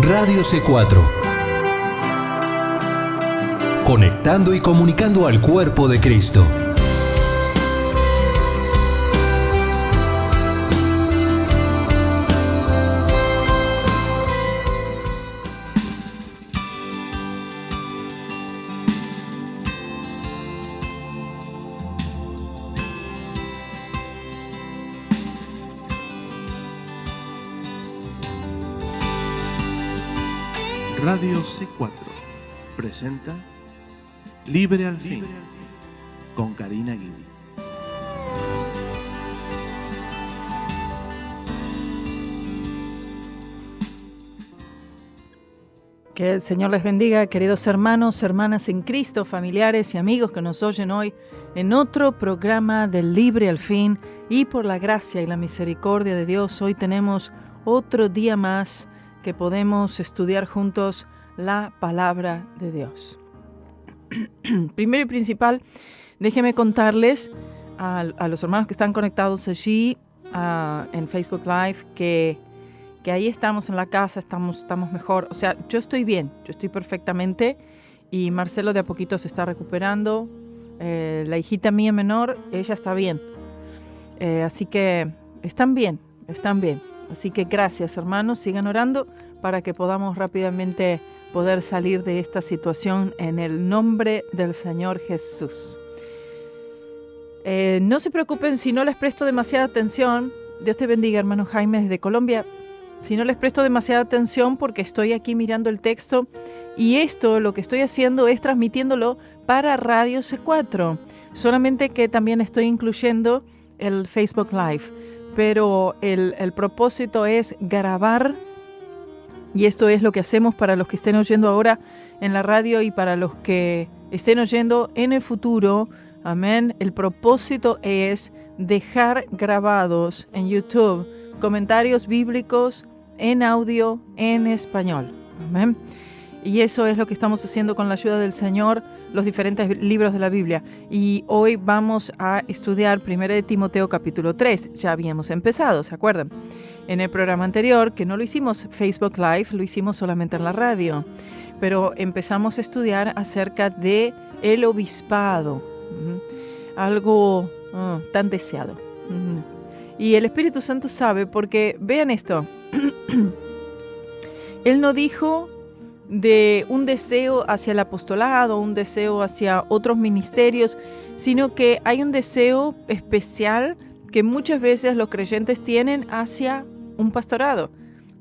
Radio C4. Conectando y comunicando al cuerpo de Cristo. Radio C4 presenta Libre al Fin con Karina Guidi. Que el Señor les bendiga, queridos hermanos, hermanas en Cristo, familiares y amigos que nos oyen hoy en otro programa de Libre al Fin. Y por la gracia y la misericordia de Dios, hoy tenemos otro día más que podemos estudiar juntos la palabra de Dios. Primero y principal, déjenme contarles a los hermanos que están conectados allí en Facebook Live que ahí estamos en la casa, estamos mejor. O sea, yo estoy bien, yo estoy perfectamente y Marcelo de a poquito se está recuperando. La hijita mía menor, ella está bien. Así que están bien. Así que gracias, hermanos, sigan orando para que podamos rápidamente poder salir de esta situación en el nombre del Señor Jesús. No se preocupen si no les presto demasiada atención. Dios te bendiga, hermano Jaime, desde Colombia. Si no les presto demasiada atención porque estoy aquí mirando el texto y esto, lo que estoy haciendo es transmitiéndolo para Radio C4. Solamente que también estoy incluyendo el Facebook Live. Pero el propósito es grabar, y esto es lo que hacemos para los que estén oyendo ahora en la radio y para los que estén oyendo en el futuro. Amén. El propósito es dejar grabados en YouTube comentarios bíblicos en audio en español. Amén. Y eso es lo que estamos haciendo con la ayuda del Señor, los diferentes libros de la Biblia. Y hoy vamos a estudiar 1 de Timoteo capítulo 3. Ya habíamos empezado, ¿se acuerdan? En el programa anterior, que no lo hicimos Facebook Live, lo hicimos solamente en la radio. Pero empezamos a estudiar acerca de el obispado. Algo tan deseado. Y el Espíritu Santo sabe, porque vean esto. Él no dijo de un deseo hacia el apostolado, un deseo hacia otros ministerios, sino que hay un deseo especial que muchas veces los creyentes tienen hacia un pastorado.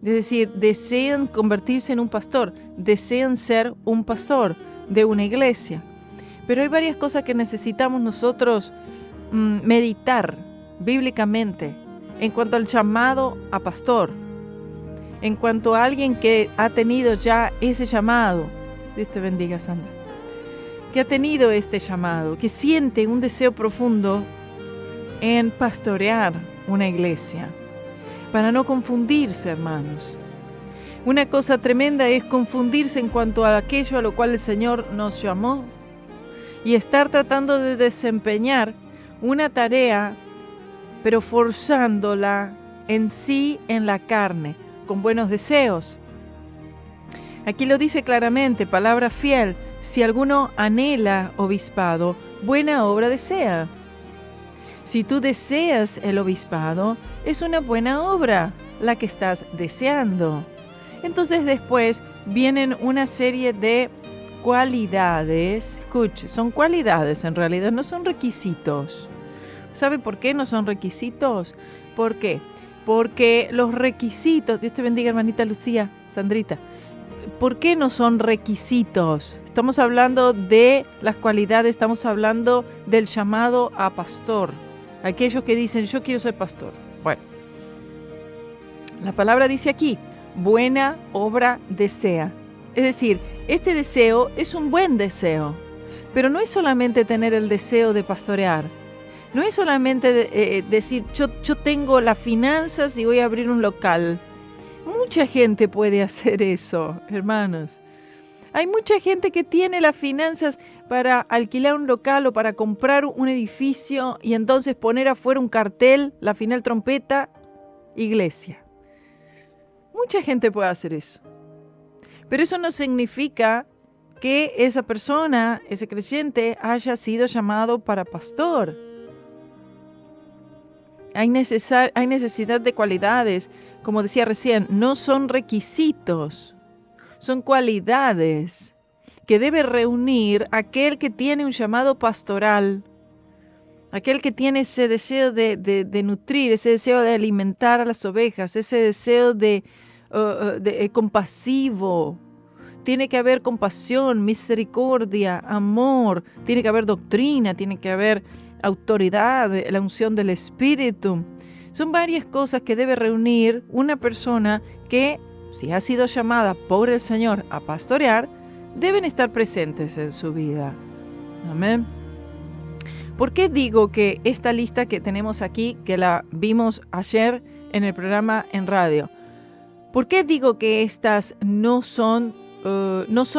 Es decir, desean convertirse en un pastor, desean ser un pastor de una iglesia. Pero hay varias cosas que necesitamos nosotros meditar bíblicamente en cuanto al llamado a pastor. En cuanto a alguien que ha tenido ya ese llamado, Dios te bendiga, Sandra, que ha tenido este llamado, que siente un deseo profundo en pastorear una iglesia, para no confundirse, hermanos. Una cosa tremenda es confundirse en cuanto a aquello a lo cual el Señor nos llamó y estar tratando de desempeñar una tarea, pero forzándola en sí, en la carne, con buenos deseos. Aquí lo dice claramente, palabra fiel: si alguno anhela obispado, buena obra desea. Si tú deseas el obispado, es una buena obra la que estás deseando. Entonces después vienen una serie de cualidades. Escuche, son cualidades en realidad, no son requisitos. ¿Sabe por qué no son requisitos? ¿Por qué? Porque los requisitos, Dios te bendiga, hermanita Lucía, Sandrita, ¿por qué no son requisitos? Estamos hablando de las cualidades, estamos hablando del llamado a pastor. Aquellos que dicen, yo quiero ser pastor. Bueno, la palabra dice aquí, buena obra desea. Es decir, este deseo es un buen deseo, pero no es solamente tener el deseo de pastorear. No es solamente decir, yo tengo las finanzas y voy a abrir un local. Mucha gente puede hacer eso, hermanos. Hay mucha gente que tiene las finanzas para alquilar un local o para comprar un edificio y entonces poner afuera un cartel, la final trompeta, iglesia. Mucha gente puede hacer eso. Pero eso no significa que esa persona, ese creyente, haya sido llamado para pastor. Hay necesidad de cualidades, como decía recién, no son requisitos, son cualidades que debe reunir aquel que tiene un llamado pastoral, aquel que tiene ese deseo de nutrir, ese deseo de alimentar a las ovejas, ese deseo de compasivo. Tiene que haber compasión, misericordia, amor, tiene que haber doctrina, tiene que haber autoridad, la unción del Espíritu. Son varias cosas que debe reunir una persona que, si ha sido llamada por el Señor a pastorear, deben estar presentes en su vida. Amén. ¿Por qué digo que esta lista que tenemos aquí, que la vimos ayer en el programa en radio, por qué digo que estas no son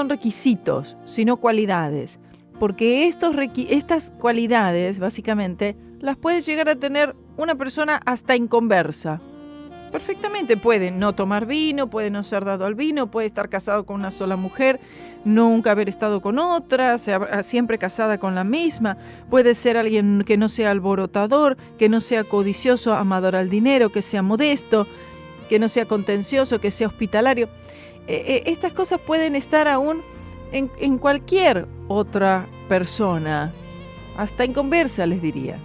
requisitos, sino cualidades? Porque estas cualidades, básicamente, las puede llegar a tener una persona hasta inconversa. Perfectamente puede no tomar vino, puede no ser dado al vino, puede estar casado con una sola mujer, nunca haber estado con otra, siempre casada con la misma. Puede ser alguien que no sea alborotador, que no sea codicioso, amador al dinero, que sea modesto, que no sea contencioso, que sea hospitalario. Estas cosas pueden estar aún en cualquier otra persona, hasta inconversa les diría.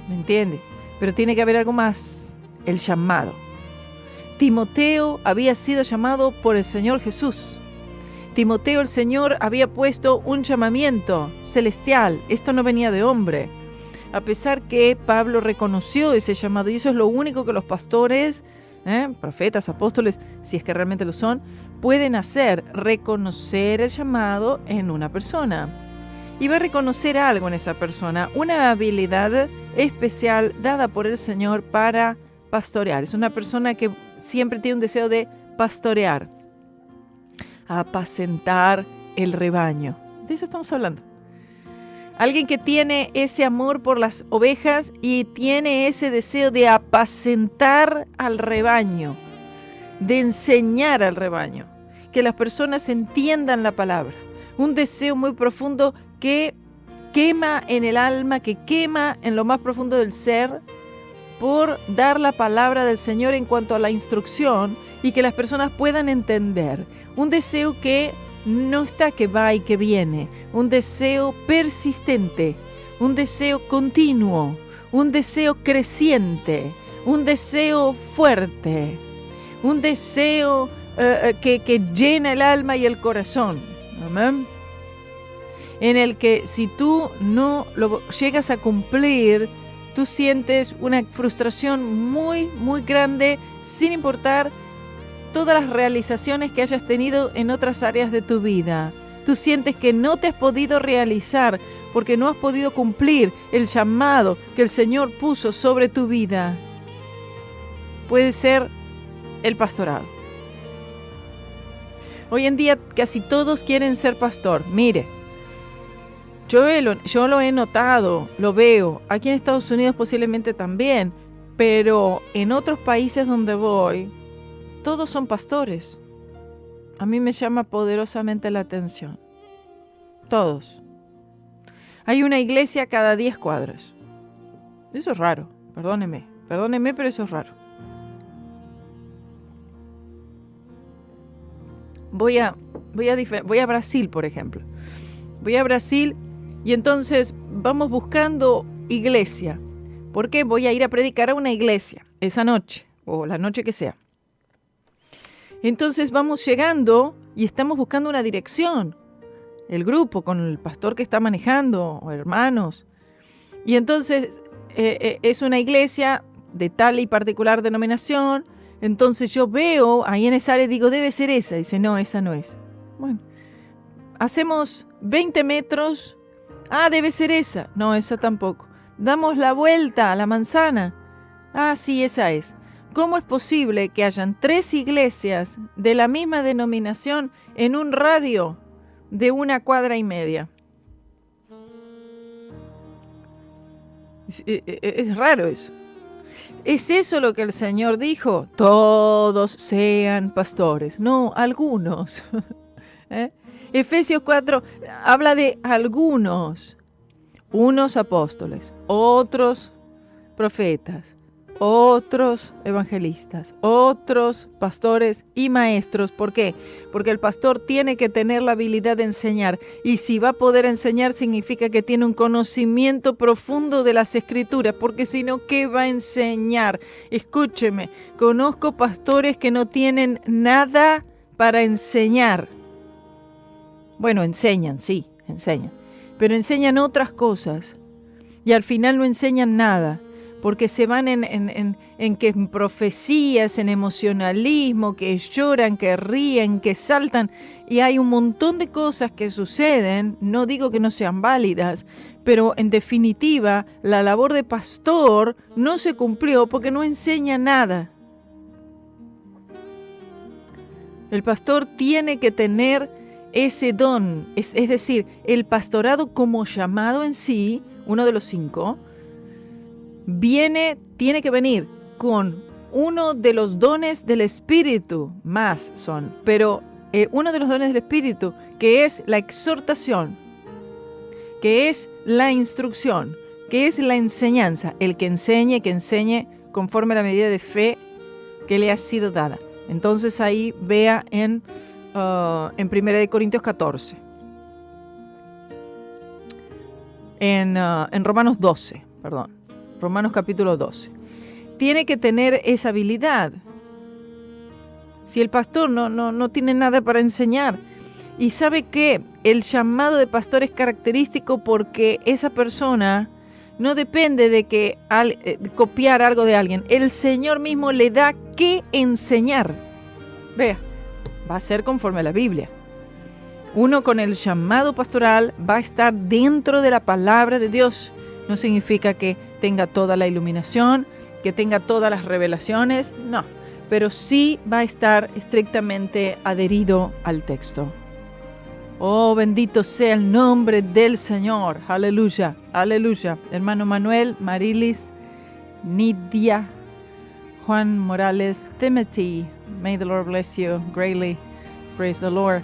¿Me entiende? Pero tiene que haber algo más, el llamado. Timoteo había sido llamado por el Señor Jesús. Timoteo, el Señor había puesto un llamamiento celestial. Esto no venía de hombre. A pesar que Pablo reconoció ese llamado, y eso es lo único que los pastores, profetas, apóstoles, si es que realmente lo son, pueden hacer, reconocer el llamado en una persona. Y va a reconocer algo en esa persona, una habilidad especial dada por el Señor para pastorear. Es una persona que siempre tiene un deseo de pastorear, apacentar el rebaño. De eso estamos hablando. Alguien que tiene ese amor por las ovejas y tiene ese deseo de apacentar al rebaño, de enseñar al rebaño, que las personas entiendan la palabra. Un deseo muy profundo que quema en el alma, que quema en lo más profundo del ser por dar la palabra del Señor en cuanto a la instrucción y que las personas puedan entender. Un deseo que no está que va y que viene, un deseo persistente, un deseo continuo, un deseo creciente, un deseo fuerte, un deseo que llena el alma y el corazón. Amén. En el que si tú no lo llegas a cumplir, tú sientes una frustración muy, muy grande, sin importar todas las realizaciones que hayas tenido en otras áreas de tu vida. Tú sientes que no te has podido realizar porque no has podido cumplir el llamado que el Señor puso sobre tu vida. Puede ser el pastorado. Hoy en día casi todos quieren ser pastor. Mire, yo lo he notado, lo veo. Aquí en Estados Unidos posiblemente también, pero en otros países donde voy, todos son pastores. A mí me llama poderosamente la atención. Todos. Hay una iglesia cada 10 cuadras. Eso es raro, perdóneme, pero eso es raro. Voy a Brasil, por ejemplo. Voy a Brasil y entonces vamos buscando iglesia. ¿Por qué? Voy a ir a predicar a una iglesia esa noche o la noche que sea. Entonces vamos llegando y estamos buscando una dirección. El grupo con el pastor que está manejando o hermanos. Y entonces es una iglesia de tal y particular denominación. Entonces yo veo ahí en esa área y digo, debe ser esa. Dice, no, esa no es. Bueno, hacemos 20 metros. Ah, debe ser esa. No, esa tampoco. Damos la vuelta a la manzana. Ah, sí, esa es. ¿Cómo es posible que hayan 3 iglesias de la misma denominación en un radio de 1,5 cuadras? Es raro eso. ¿Es eso lo que el Señor dijo? Todos sean pastores. No, algunos. Efesios 4 habla de algunos. Unos apóstoles, otros profetas, otros evangelistas, otros pastores y maestros. ¿Por qué? Porque el pastor tiene que tener la habilidad de enseñar, y si va a poder enseñar significa que tiene un conocimiento profundo de las Escrituras, porque si no, ¿qué va a enseñar? Escúcheme, conozco pastores que no tienen nada para enseñar. Bueno, enseñan, sí, enseñan, pero enseñan otras cosas y al final no enseñan nada, porque se van en que en profecías, en emocionalismo, que lloran, que ríen, que saltan, y hay un montón de cosas que suceden. No digo que no sean válidas, pero en definitiva la labor de pastor no se cumplió porque no enseña nada. El pastor tiene que tener ese don, es decir, el pastorado como llamado en sí, uno de los 5, tiene que venir con uno de los dones del Espíritu, más son, pero uno de los dones del Espíritu, que es la exhortación, que es la instrucción, que es la enseñanza, el que enseñe conforme a la medida de fe que le ha sido dada. Entonces ahí vea en 1 Corintios 14, en Romanos 12, Romanos capítulo 12. Tiene que tener esa habilidad. Si el pastor no tiene nada para enseñar, y sabe que el llamado de pastor es característico porque esa persona no depende de que copiar algo de alguien. El Señor mismo le da qué enseñar. Vea, va a ser conforme a la Biblia. Uno con el llamado pastoral va a estar dentro de la palabra de Dios. No significa que tenga toda la iluminación, que tenga todas las revelaciones, no. Pero sí va a estar estrictamente adherido al texto. Oh, bendito sea el nombre del Señor. Aleluya, aleluya. Hermano Manuel, Marilis, Nidia, Juan Morales, Timothy, may the Lord bless you greatly. Praise the Lord.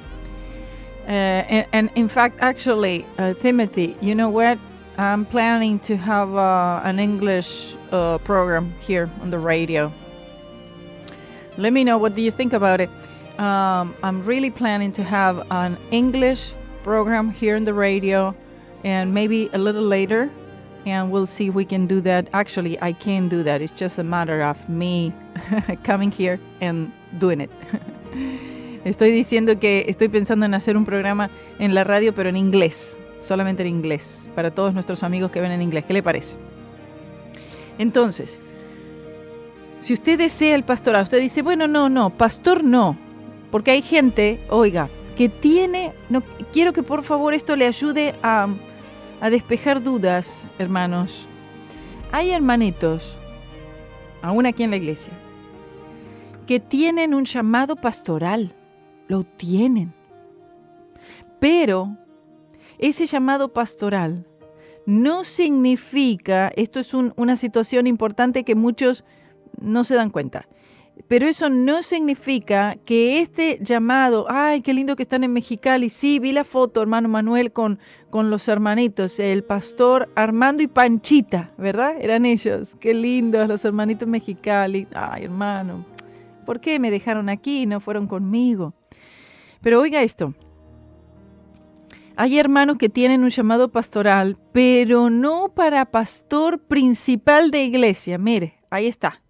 And in fact, actually, Timothy, you know what? I'm planning to have an English program here on the radio. Let me know, what do you think about it? I'm really planning to have an English program here on the radio, and maybe a little later, and we'll see if we can do that. Actually, I can do that. It's just a matter of me coming here and doing it. Estoy diciendo que estoy pensando en hacer un programa en la radio, pero en inglés, solamente en inglés, para todos nuestros amigos que ven en inglés. ¿Qué le parece? Entonces, si usted desea el pastorado, usted dice, bueno, no, pastor no, porque hay gente, oiga, que quiero que por favor esto le ayude a despejar dudas, hermanos. Hay hermanitos, aún aquí en la iglesia, que tienen un llamado pastoral, lo tienen, pero ese llamado pastoral no significa, esto es una situación importante que muchos no se dan cuenta, pero eso no significa que este llamado, ay, qué lindo que están en Mexicali, sí, vi la foto, hermano Manuel, con los hermanitos, el pastor Armando y Panchita, ¿verdad? Eran ellos, qué lindos los hermanitos Mexicali, ay, hermano, ¿por qué me dejaron aquí y no fueron conmigo? Pero oiga esto, hay hermanos que tienen un llamado pastoral, pero no para pastor principal de iglesia. Mire, ahí está.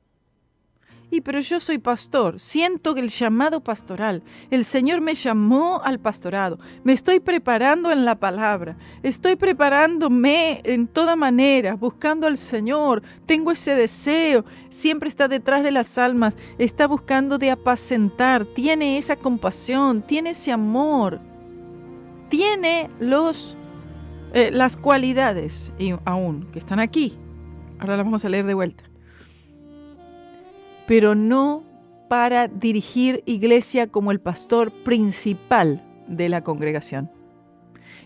Pero yo soy pastor, siento el llamado pastoral. El Señor me llamó al pastorado. Me estoy preparando en la palabra. Estoy preparándome en toda manera, buscando al Señor. Tengo ese deseo. Siempre está detrás de las almas. Está buscando de apacentar. Tiene esa compasión. Tiene ese amor. Tiene las cualidades aún que están aquí. Ahora las vamos a leer de vuelta. Pero no para dirigir iglesia como el pastor principal de la congregación.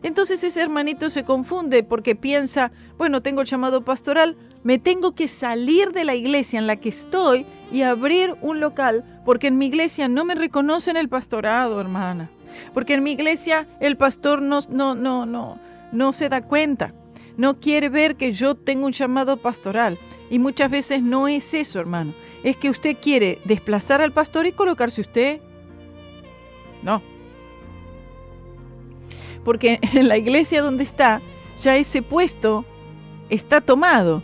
Entonces ese hermanito se confunde porque piensa, bueno, tengo el llamado pastoral, me tengo que salir de la iglesia en la que estoy y abrir un local, porque en mi iglesia no me reconocen el pastorado, hermana. Porque en mi iglesia el pastor no se da cuenta, no quiere ver que yo tengo un llamado pastoral. Y muchas veces no es eso, hermano. Es que usted quiere desplazar al pastor y colocarse usted. No. Porque en la iglesia donde está, ya ese puesto está tomado.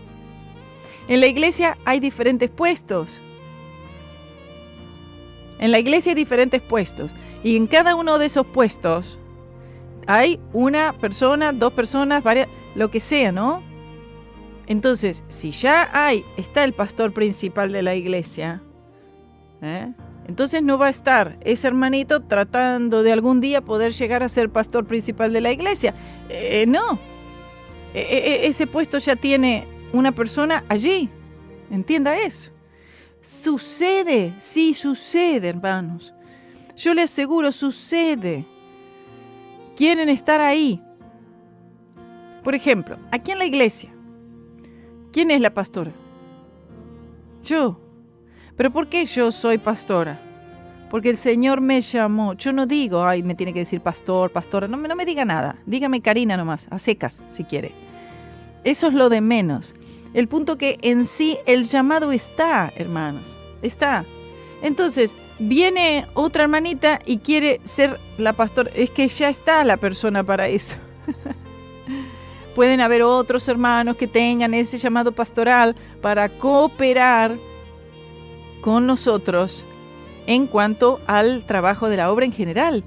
En la iglesia hay diferentes puestos. En la iglesia hay diferentes puestos. Y en cada uno de esos puestos hay una persona, dos personas, varias, lo que sea, ¿no? Entonces, si ya está el pastor principal de la iglesia, entonces no va a estar ese hermanito tratando de algún día poder llegar a ser pastor principal de la iglesia. No. Ese puesto ya tiene una persona allí. Entienda eso. Sucede, sí sucede, hermanos. Yo le aseguro, sucede. Quieren estar ahí. Por ejemplo, aquí en la iglesia, ¿quién es la pastora? Yo. ¿Pero por qué yo soy pastora? Porque el Señor me llamó. Yo no digo, ay, me tiene que decir pastor, pastora. No me diga nada. Dígame Karina nomás, a secas, si quiere. Eso es lo de menos. El punto que en sí el llamado está, hermanos. Está. Entonces, viene otra hermanita y quiere ser la pastora. Es que ya está la persona para eso. Pueden haber otros hermanos que tengan ese llamado pastoral para cooperar con nosotros en cuanto al trabajo de la obra en general.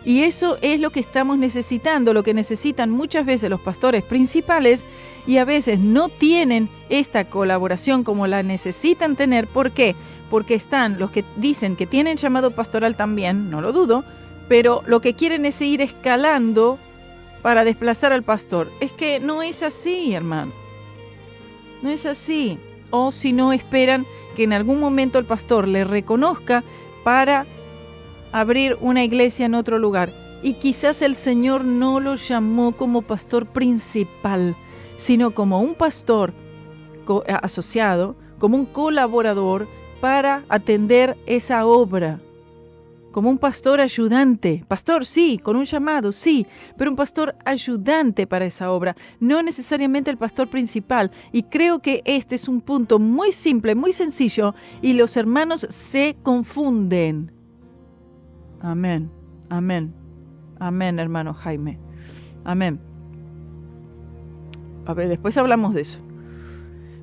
Y eso es lo que estamos necesitando, lo que necesitan muchas veces los pastores principales, y a veces no tienen esta colaboración como la necesitan tener. ¿Por qué? Porque están los que dicen que tienen llamado pastoral también, no lo dudo, pero lo que quieren es ir escalando para desplazar al pastor. Es que no es así, hermano. No es así. O si no, esperan que en algún momento el pastor le reconozca para abrir una iglesia en otro lugar. Y quizás el Señor no lo llamó como pastor principal, sino como un pastor asociado, como un colaborador para atender esa obra. Como un pastor ayudante. Pastor, sí, con un llamado, sí, pero un pastor ayudante para esa obra, no necesariamente el pastor principal. Y creo que este es un punto muy simple, muy sencillo, y los hermanos se confunden. Amén, amén, amén, hermano Jaime. Amén. A ver, después hablamos de eso.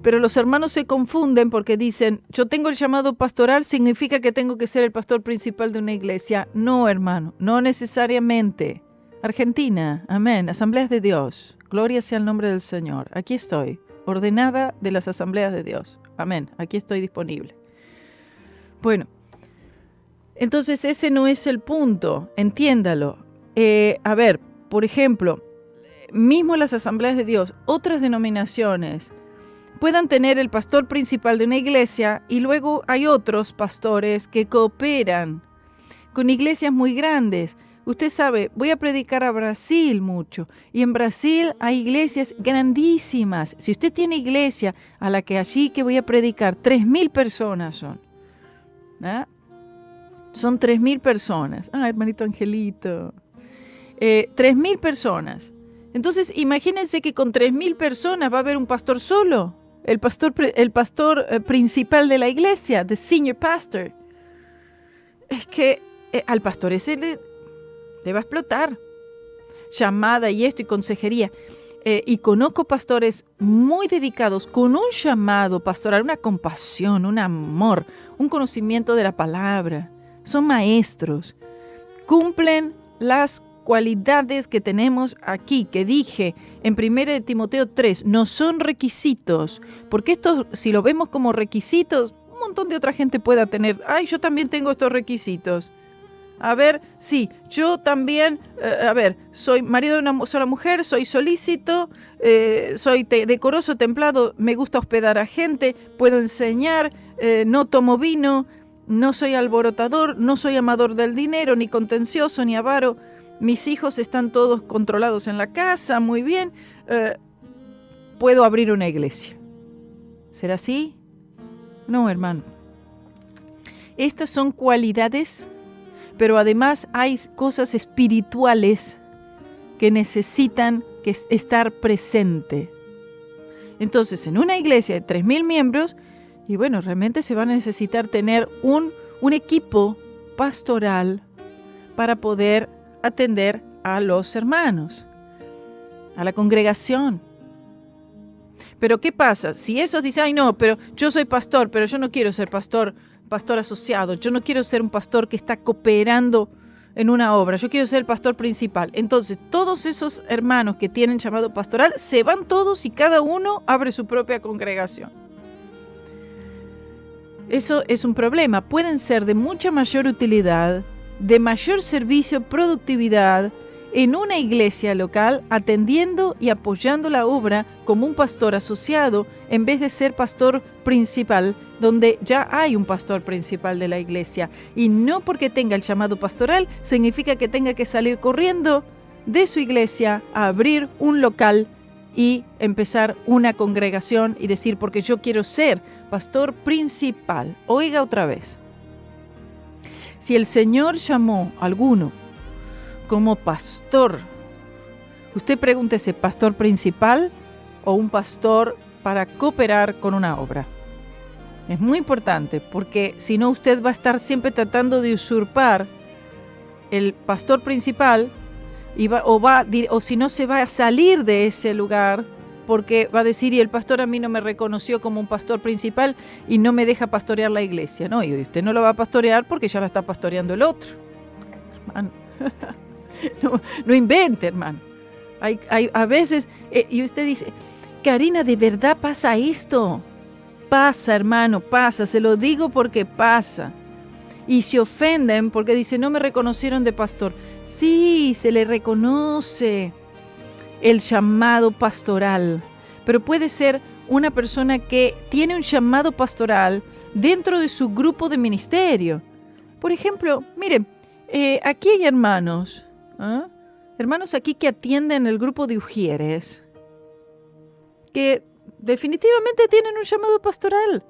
Pero los hermanos se confunden porque dicen, yo tengo el llamado pastoral, significa que tengo que ser el pastor principal de una iglesia. No, hermano, no necesariamente. Argentina, amén, Asambleas de Dios, gloria sea el nombre del Señor. Aquí estoy, ordenada de las Asambleas de Dios. Amén, aquí estoy disponible. Bueno, entonces ese no es el punto, entiéndalo. A ver, por ejemplo, mismo las Asambleas de Dios, otras denominaciones, puedan tener el pastor principal de una iglesia y luego hay otros pastores que cooperan con iglesias muy grandes. Usted sabe, voy a predicar a Brasil mucho y en Brasil hay iglesias grandísimas. Si usted tiene iglesia a la que allí que voy a predicar, 3.000 personas son. ¿Ah? Son 3.000 personas. Ah, hermanito Angelito. 3.000 personas. Entonces, imagínense que con 3.000 personas va a haber un pastor solo. El pastor principal de la iglesia, the senior pastor. Es que al pastor ese le va a explotar. Llamada y esto y consejería. Y conozco pastores muy dedicados con un llamado pastoral, una compasión, un amor, un conocimiento de la palabra. Son maestros. Cumplen las cualidades que tenemos aquí, que dije en 1 Timoteo 3, no son requisitos, porque esto, si lo vemos como requisitos, un montón de otra gente pueda tener, ay, yo también tengo estos requisitos. A ver, sí, yo también, soy marido de una sola mujer, soy solícito, soy decoroso, templado, me gusta hospedar a gente, puedo enseñar, no tomo vino, no soy alborotador, no soy amador del dinero, ni contencioso, ni avaro. mis hijos están todos controlados en la casa, muy bien, puedo abrir una iglesia. ¿Será así? No, hermano. Estas son cualidades, pero además hay cosas espirituales que necesitan estar presente. Entonces, en una iglesia de 3,000 miembros, y bueno, realmente se va a necesitar tener un equipo pastoral para poder atender a los hermanos, a la congregación. Pero ¿qué pasa? Si esos dicen, ay no, pero yo soy pastor, pero yo no quiero ser pastor asociado, yo no quiero ser un pastor que está cooperando en una obra, yo quiero ser el pastor principal. Entonces, todos esos hermanos que tienen llamado pastoral, se van todos y cada uno abre su propia congregación. Eso es un problema. Pueden ser de mucha mayor utilidad, de mayor servicio, productividad, en una iglesia local, atendiendo y apoyando la obra como un pastor asociado, en vez de ser pastor principal, donde ya hay un pastor principal de la iglesia. Y no porque tenga el llamado pastoral, significa que tenga que salir corriendo de su iglesia a abrir un local y empezar una congregación y decir, porque yo quiero ser pastor principal. Oiga otra vez. Si el Señor llamó a alguno como pastor, usted pregúntese, ¿pastor principal o un pastor para cooperar con una obra? Es muy importante, porque si no usted va a estar siempre tratando de usurpar el pastor principal o si no se va a salir de ese lugar, porque va a decir, y el pastor a mí no me reconoció como un pastor principal y no me deja pastorear la iglesia. No, y usted no lo va a pastorear porque ya la está pastoreando el otro. Hermano, no invente, hermano. Hay a veces, y usted dice, Karina, ¿de verdad pasa esto? Pasa, hermano, pasa, se lo digo porque pasa. Y se ofenden porque dicen, no me reconocieron de pastor. Sí, se le reconoce el llamado pastoral, pero puede ser una persona que tiene un llamado pastoral dentro de su grupo de ministerio. Por ejemplo, miren, aquí hay hermanos, hermanos aquí que atienden el grupo de Ujieres, que definitivamente tienen un llamado pastoral.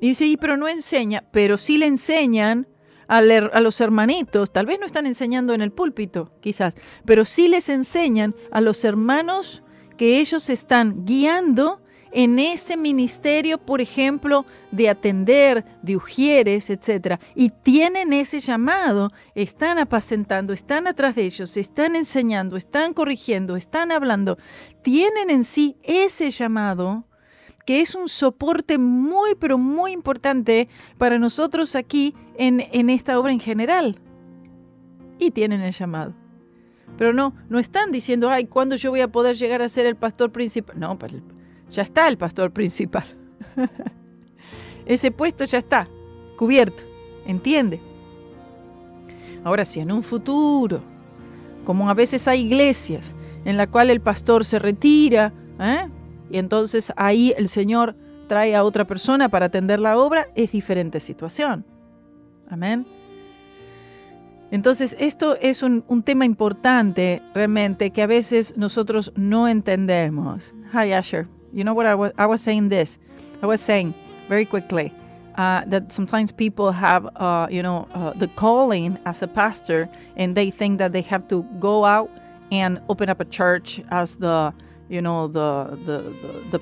Y dice, pero no enseña, pero sí le enseñan a los hermanitos, tal vez no están enseñando en el púlpito, quizás, pero sí les enseñan a los hermanos que ellos están guiando en ese ministerio, por ejemplo, de atender, de ujieres, etc. Y tienen ese llamado, están apacentando, están atrás de ellos, están enseñando, están corrigiendo, están hablando. Tienen en sí ese llamado, que es un soporte muy, pero muy importante para nosotros aquí en esta obra en general. Y tienen el llamado. Pero no están diciendo, ay, ¿cuándo yo voy a poder llegar a ser el pastor principal? No, pues ya está el pastor principal. Ese puesto ya está cubierto, ¿entiende? Ahora, si en un futuro, como a veces hay iglesias en la cual el pastor se retira, y entonces ahí el Señor trae a otra persona para atender la obra, es diferente situación. Amén. Entonces, esto es un tema importante realmente que a veces nosotros no entendemos. Hi, Asher. You know what I was saying this? I was saying very quickly that sometimes people have, the calling as a pastor, and they think that they have to go out and open up a church as the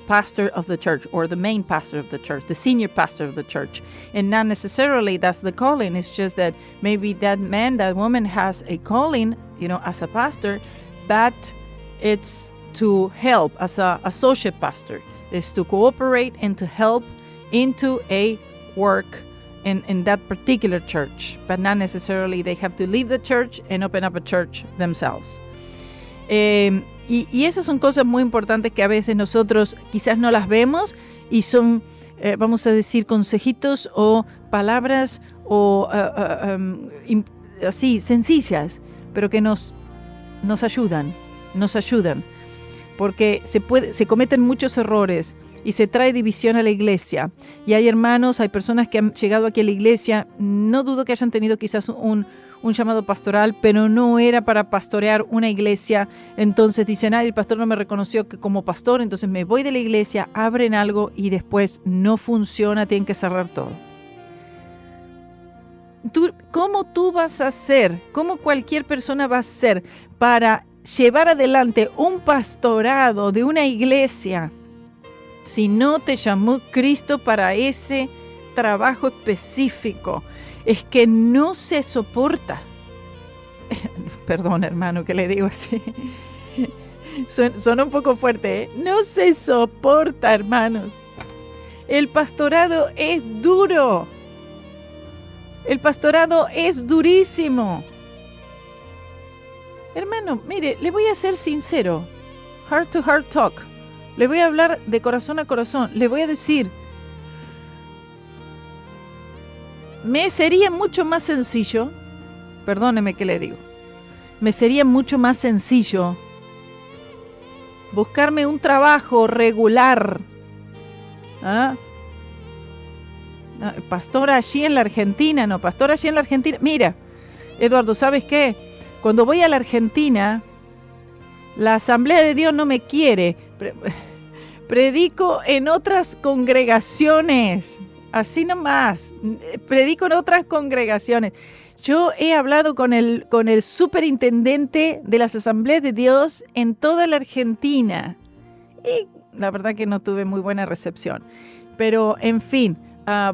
pastor of the church, or the main pastor of the church, the senior pastor of the church. And not necessarily that's the calling. It's just that maybe that man, that woman has a calling, as a pastor, but it's to help as a associate pastor, is to cooperate and to help into a work in that particular church, but not necessarily they have to leave the church and open up a church themselves. Y esas son cosas muy importantes que a veces nosotros quizás no las vemos y son, vamos a decir, consejitos o palabras o así sencillas, pero que nos ayudan, porque se cometen muchos errores y se trae división a la iglesia. Y hay hermanos, hay personas que han llegado aquí a la iglesia, no dudo que hayan tenido quizás un un llamado pastoral, pero no era para pastorear una iglesia. Entonces dicen, el pastor no me reconoció como pastor, entonces me voy de la iglesia, abren algo y después no funciona, tienen que cerrar todo. ¿Cómo tú vas a hacer, cómo cualquier persona va a hacer para llevar adelante un pastorado de una iglesia si no te llamó Cristo para ese trabajo específico? Es que no se soporta. Perdón, hermano, que le digo así. Suena un poco fuerte, ¿eh? No se soporta, hermanos. El pastorado es duro. El pastorado es durísimo. Hermano, mire, le voy a ser sincero. Heart to heart talk. Le voy a hablar de corazón a corazón. Le voy a decir, me sería mucho más sencillo, perdóneme que le digo, me sería mucho más sencillo buscarme un trabajo regular. Pastor allí en la Argentina, no, pastor allí en la Argentina. Mira, Eduardo, ¿sabes qué? Cuando voy a la Argentina, la Asamblea de Dios no me quiere. Predico en otras congregaciones. Así nomás, predico en otras congregaciones. Yo he hablado con el superintendente de las Asambleas de Dios en toda la Argentina. Y la verdad que no tuve muy buena recepción. Pero, en fin,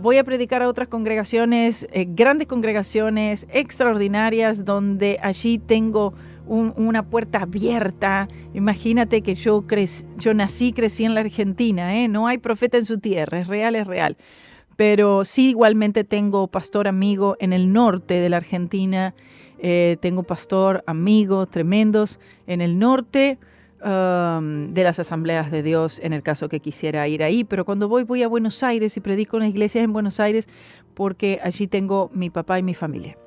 voy a predicar a otras congregaciones, grandes congregaciones extraordinarias, donde allí tengo una puerta abierta. Imagínate que yo nací, crecí en la Argentina, ¿eh? No hay profeta en su tierra, es real, es real. Pero sí, igualmente tengo pastor amigo en el norte de la Argentina. Tengo pastor amigos tremendos en el norte de las Asambleas de Dios, en el caso que quisiera ir ahí. Pero cuando voy a Buenos Aires y predico en iglesias en Buenos Aires, porque allí tengo mi papá y mi familia.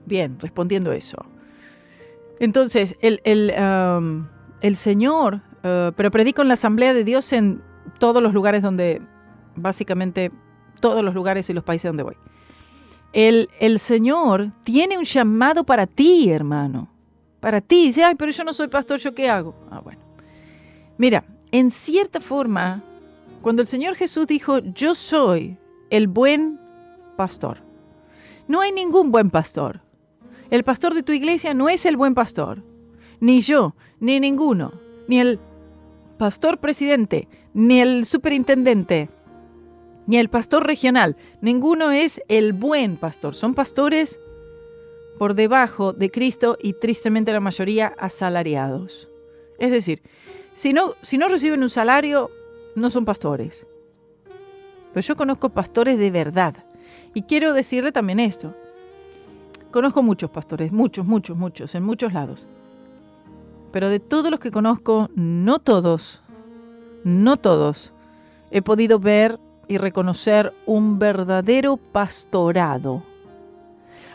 Bien, respondiendo eso. Entonces, el Señor, pero predico en la Asamblea de Dios en todos los lugares donde, básicamente, todos los lugares y los países donde voy. El Señor tiene un llamado para ti, hermano. Para ti. Dice, pero yo no soy pastor, ¿yo qué hago? Bueno. Mira, en cierta forma, cuando el Señor Jesús dijo, yo soy el buen pastor, no hay ningún buen pastor. El pastor de tu iglesia no es el buen pastor. Ni yo, ni ninguno. Ni el pastor presidente, ni el superintendente, ni el pastor regional. Ninguno es el buen pastor. Son pastores por debajo de Cristo y tristemente la mayoría asalariados. Es decir, si no reciben un salario, no son pastores. Pero yo conozco pastores de verdad. Y quiero decirle también esto. Conozco muchos pastores, muchos, en muchos lados. Pero de todos los que conozco, no todos, he podido ver y reconocer un verdadero pastorado.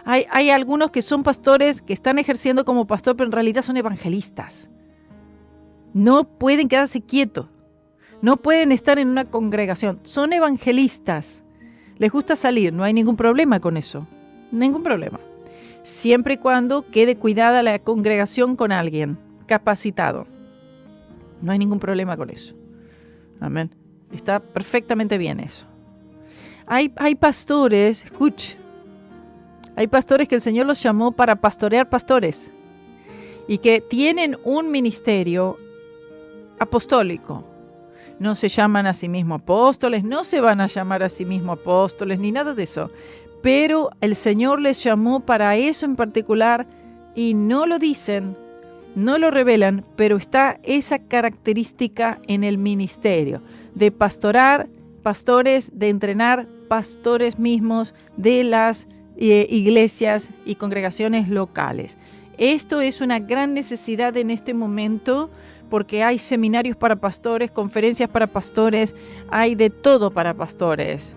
Hay algunos que son pastores, que están ejerciendo como pastor, pero en realidad son evangelistas. No pueden quedarse quietos. No pueden estar en una congregación. Son evangelistas. Les gusta salir. No hay ningún problema con eso. Ningún problema. Siempre y cuando quede cuidada la congregación con alguien capacitado. No hay ningún problema con eso. Amén. Está perfectamente bien eso. Hay pastores, escuche, hay pastores que el Señor los llamó para pastorear pastores y que tienen un ministerio apostólico. No se llaman a sí mismos apóstoles, no se van a llamar a sí mismos apóstoles, ni nada de eso. Pero el Señor les llamó para eso en particular y no lo dicen, no lo revelan, pero está esa característica en el ministerio de pastorar pastores, de entrenar pastores mismos de las iglesias y congregaciones locales. Esto es una gran necesidad en este momento porque hay seminarios para pastores, conferencias para pastores, hay de todo para pastores.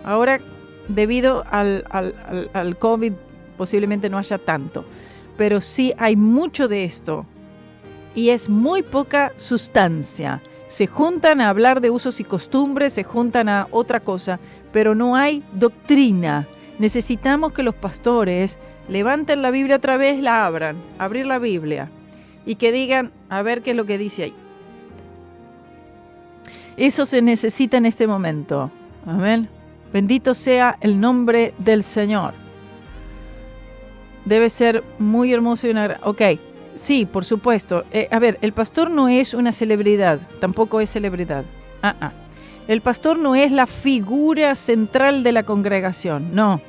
Ahora, debido al COVID, posiblemente no haya tanto, pero sí hay mucho de esto y es muy poca sustancia. Se juntan a hablar de usos y costumbres, se juntan a otra cosa, pero no hay doctrina. Necesitamos que los pastores levanten la Biblia otra vez, la abran, abrir la Biblia y que digan, a ver qué es lo que dice ahí. Eso se necesita en este momento. Amén. Bendito sea el nombre del Señor. Debe ser muy hermoso y una... Ok, sí, por supuesto. A ver, el pastor no es una celebridad, tampoco es celebridad. El pastor no es la figura central de la congregación, no.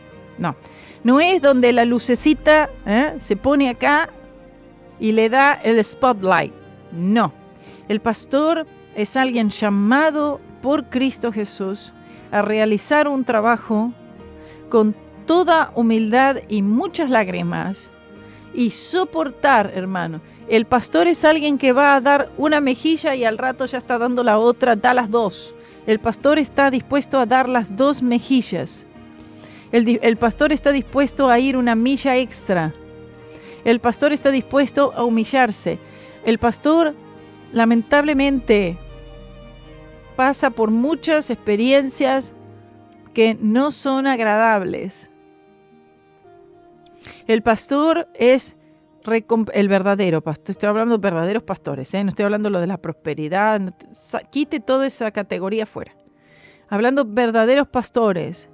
No es donde la lucecita se pone acá y le da el spotlight, no. El pastor es alguien llamado por Cristo Jesús a realizar un trabajo con toda humildad y muchas lágrimas y soportar, hermano. El pastor es alguien que va a dar una mejilla y al rato ya está dando la otra, da las dos. El pastor está dispuesto a dar las dos mejillas. El pastor está dispuesto a ir una milla extra. El pastor está dispuesto a humillarse. El pastor, lamentablemente, pasa por muchas experiencias que no son agradables. El pastor es el verdadero pastor. Estoy hablando de verdaderos pastores, no estoy hablando de lo de la prosperidad. Quite toda esa categoría fuera. Hablando de verdaderos pastores.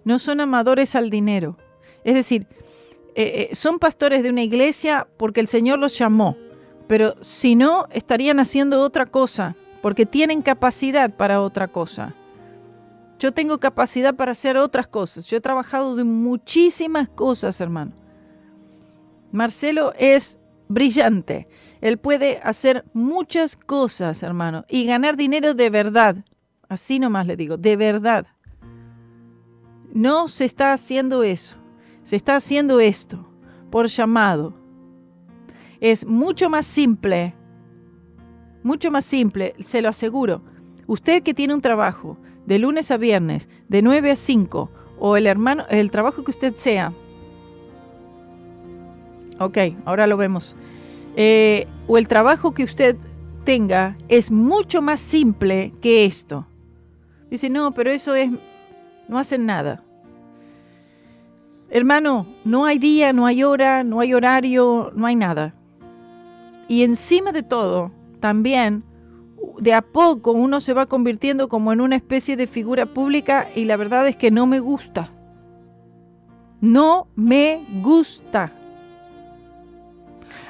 No son amadores al dinero. Es decir, son pastores de una iglesia porque el Señor los llamó. Pero si no, estarían haciendo otra cosa. Porque tienen capacidad para otra cosa. Yo tengo capacidad para hacer otras cosas. Yo he trabajado de muchísimas cosas, hermano. Marcelo es brillante. Él puede hacer muchas cosas, hermano. Y ganar dinero de verdad. Así nomás le digo, de verdad. No se está haciendo eso. Se está haciendo esto por llamado. Es mucho más simple. Mucho más simple, se lo aseguro. Usted que tiene un trabajo de lunes a viernes, de 9 a 5, o el trabajo que usted sea. Ok, ahora lo vemos. O el trabajo que usted tenga es mucho más simple que esto. Dice, no, pero eso es... No hacen nada. Hermano, no hay día, no hay hora, no hay horario, no hay nada. Y encima de todo, también, de a poco uno se va convirtiendo como en una especie de figura pública y la verdad es que no me gusta. No me gusta.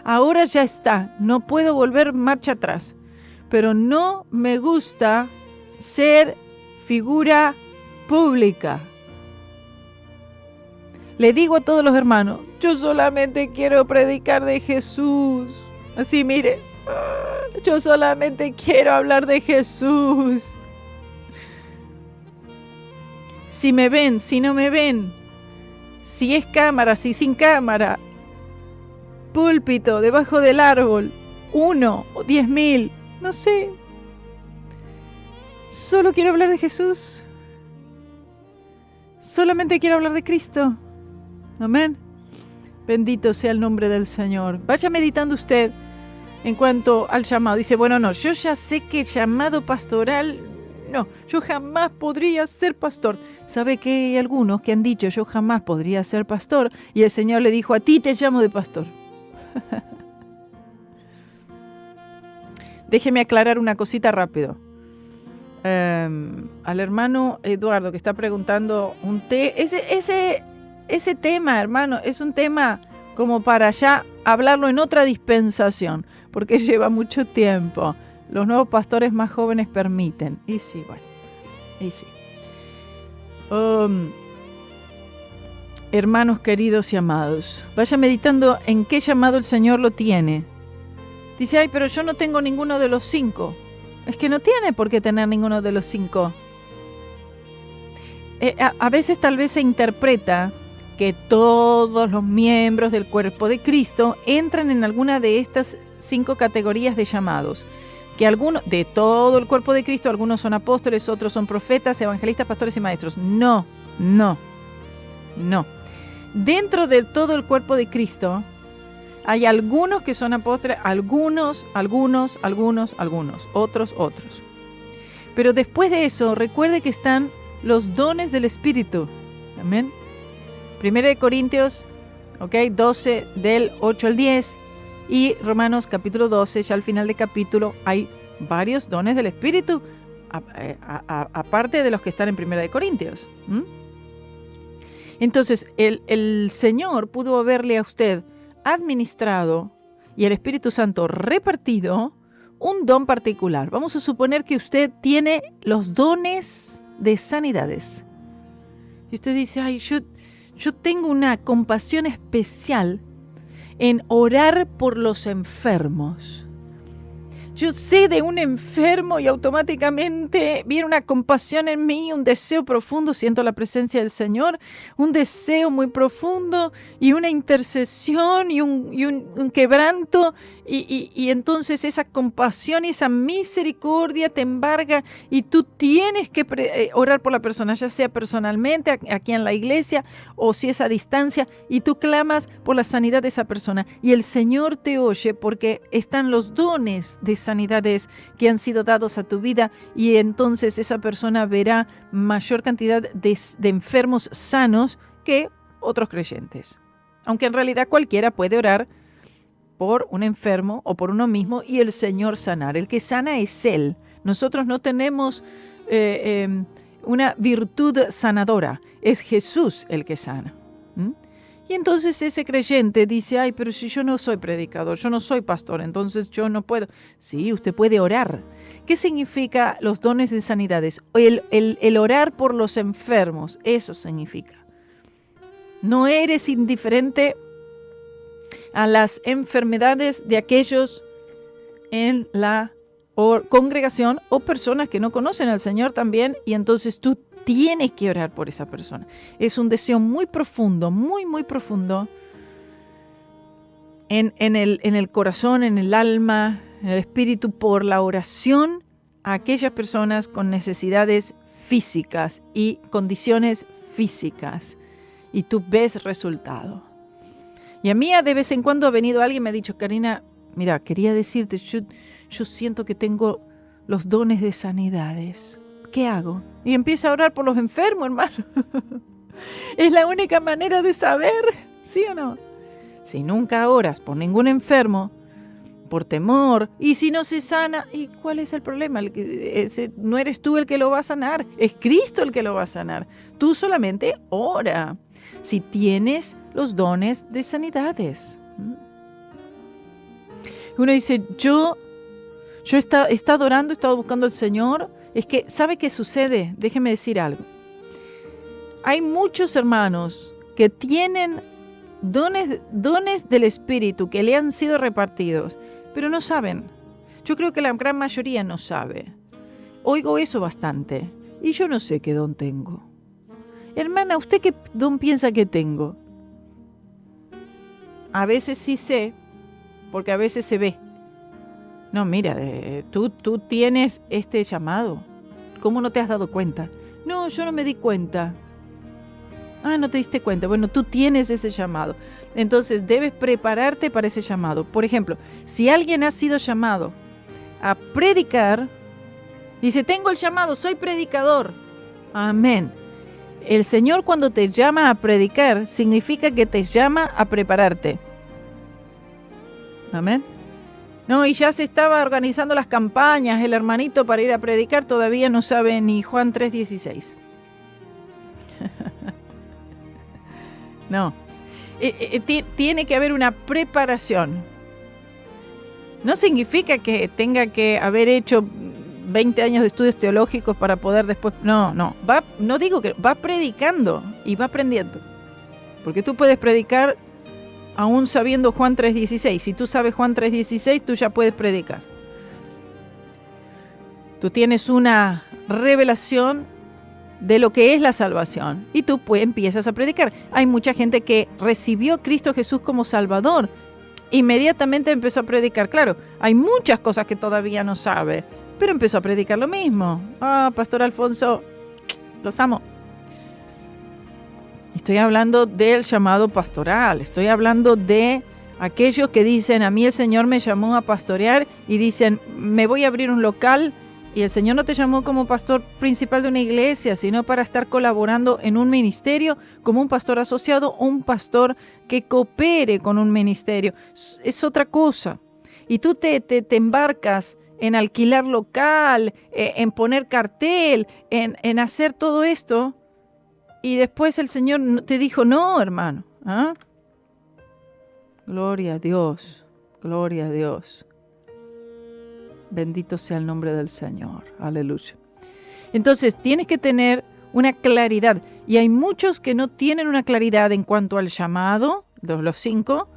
Ahora ya está, no puedo volver marcha atrás, pero no me gusta ser figura pública. Le digo a todos los hermanos, yo solamente quiero predicar de Jesús. Así, mire, yo solamente quiero hablar de Jesús. Si me ven, si no me ven, si es cámara, si sin cámara, púlpito, debajo del árbol, 1 o 10.000, no sé. Solo quiero hablar de Jesús. Solamente quiero hablar de Cristo. Amén. Bendito sea el nombre del Señor. Vaya meditando usted en cuanto al llamado. Dice, bueno, no, yo ya sé que llamado pastoral, no, yo jamás podría ser pastor. ¿Sabe que hay algunos que han dicho, yo jamás podría ser pastor? Y el Señor le dijo, a ti te llamo de pastor. Déjeme aclarar una cosita rápido. Al hermano Eduardo que está preguntando ese tema, hermano, es un tema como para ya hablarlo en otra dispensación, porque lleva mucho tiempo. Los nuevos pastores más jóvenes permiten. Y sí, bueno. Y sí. Hermanos queridos y amados, vaya meditando en qué llamado el Señor lo tiene. Dice, ay, pero yo no tengo ninguno de los 5. Es que no tiene por qué tener ninguno de los 5. A veces tal vez se interpreta que todos los miembros del cuerpo de Cristo entran en alguna de estas 5 categorías de llamados. Que algunos, de todo el cuerpo de Cristo, algunos son apóstoles, otros son profetas, evangelistas, pastores y maestros. No. Dentro de todo el cuerpo de Cristo hay algunos que son apóstoles, algunos, otros. Pero después de eso, recuerde que están los dones del Espíritu. Amén. 1 Corintios, 12 del 8 al 10 y Romanos capítulo 12, ya al final del capítulo hay varios dones del Espíritu, aparte de los que están en 1 Corintios. Entonces, el Señor pudo haberle a usted administrado y el Espíritu Santo repartido un don particular. Vamos a suponer que usted tiene los dones de sanidades. Y usted dice, ay, yo tengo una compasión especial en orar por los enfermos. Yo sé de un enfermo y automáticamente viene una compasión en mí, un deseo profundo, siento la presencia del Señor, un deseo muy profundo y una intercesión y un quebranto y entonces esa compasión y esa misericordia te embarga y tú tienes que orar por la persona, ya sea personalmente aquí en la iglesia o si es a distancia y tú clamas por la sanidad de esa persona y el Señor te oye porque están los dones de sanidades que han sido dados a tu vida y entonces esa persona verá mayor cantidad de enfermos sanos que otros creyentes. Aunque en realidad cualquiera puede orar por un enfermo o por uno mismo y el Señor sanar. El que sana es Él. Nosotros no tenemos una virtud sanadora. Es Jesús el que sana. Y entonces ese creyente dice, ay, pero si yo no soy predicador, yo no soy pastor, entonces yo no puedo. Sí, usted puede orar. ¿Qué significa los dones de sanidades? El orar por los enfermos, eso significa. No eres indiferente a las enfermedades de aquellos en la congregación o personas que no conocen al Señor también, y entonces tú tienes que orar por esa persona. Es un deseo muy profundo, muy, muy profundo en el corazón, en el alma, en el espíritu, por la oración a aquellas personas con necesidades físicas y condiciones físicas. Y tú ves resultado. Y a mí de vez en cuando ha venido alguien y me ha dicho, Karina, mira, quería decirte, yo siento que tengo los dones de sanidades. ¿Qué hago? Y empieza a orar por los enfermos, hermano. Es la única manera de saber, ¿sí o no? Si nunca oras por ningún enfermo, por temor, y si no se sana, ¿y cuál es el problema? No eres tú el que lo va a sanar, es Cristo el que lo va a sanar. Tú solamente ora. Si tienes los dones de sanidades. Uno dice, yo he estado orando, he estado buscando al Señor. Es que, ¿sabe qué sucede? Déjeme decir algo. Hay muchos hermanos que tienen dones del Espíritu que le han sido repartidos, pero no saben. Yo creo que la gran mayoría no sabe. Oigo eso bastante. Y yo no sé qué don tengo. Hermana, ¿usted qué don piensa que tengo? A veces sí sé, porque a veces se ve. No, mira, tú tienes este llamado. ¿Cómo no te has dado cuenta? No, yo no me di cuenta. Ah, no te diste cuenta. Bueno, tú tienes ese llamado. Entonces, debes prepararte para ese llamado. Por ejemplo, si alguien ha sido llamado a predicar, dice, tengo el llamado, soy predicador. Amén. El Señor cuando te llama a predicar, significa que te llama a prepararte. Amén. No, y ya se estaba organizando las campañas, el hermanito para ir a predicar todavía no sabe ni Juan 3:16. No, tiene que haber una preparación. No significa que tenga que haber hecho 20 años de estudios teológicos para poder después... No digo que va predicando y va aprendiendo. Porque tú puedes predicar aún sabiendo Juan 3:16. Si tú sabes Juan 3:16, tú ya puedes predicar. Tú tienes una revelación de lo que es la salvación y tú empiezas a predicar. Hay mucha gente que recibió a Cristo Jesús como Salvador. Inmediatamente empezó a predicar. Claro, hay muchas cosas que todavía no sabe, pero empezó a predicar lo mismo. Pastor Alfonso, los amo. Estoy hablando del llamado pastoral, estoy hablando de aquellos que dicen, a mí el Señor me llamó a pastorear y dicen, me voy a abrir un local Y el Señor no te llamó como pastor principal de una iglesia, sino para estar colaborando en un ministerio como un pastor asociado o un pastor que coopere con un ministerio. Es otra cosa. Y tú te embarcas en alquilar local, en poner cartel, en hacer todo esto. Y después el Señor te dijo, no, hermano. ¿Ah? Gloria a Dios, gloria a Dios. Bendito sea el nombre del Señor. Aleluya. Entonces, tienes que tener una claridad. Y hay muchos que no tienen una claridad en cuanto al llamado, de los 5,